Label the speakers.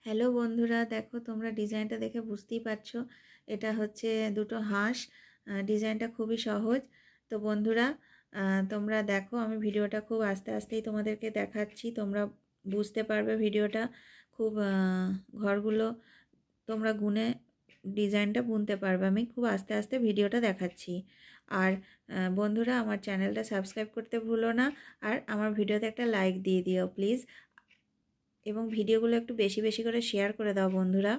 Speaker 1: Hello বন্ধুরা, দেখো তোমরা ডিজাইনটা দেখে বুঝতেই পারছো এটা হচ্ছে দুটো হাঁস। ডিজাইনটা খুবই সহজ। তো বন্ধুরা, তোমরা দেখো, আমি ভিডিওটা খুব আস্তে আস্তেই তোমাদেরকে দেখাচ্ছি, তোমরা বুঝতে পারবে ভিডিওটা। খুব ঘরগুলো তোমরা গুনে ডিজাইনটা বুনতে পারবে। আমি খুব আস্তে আস্তে ভিডিওটা দেখাচ্ছি। আর বন্ধুরা, আমার চ্যানেলটা সাবস্ক্রাইব করতে ভুলো না, আর আমার ভিডিওতে একটা লাইক দিয়ে দিও প্লিজ, এবং ভিডিওগুলো একটু বেশি বেশি করে শেয়ার করে দাও বন্ধুরা।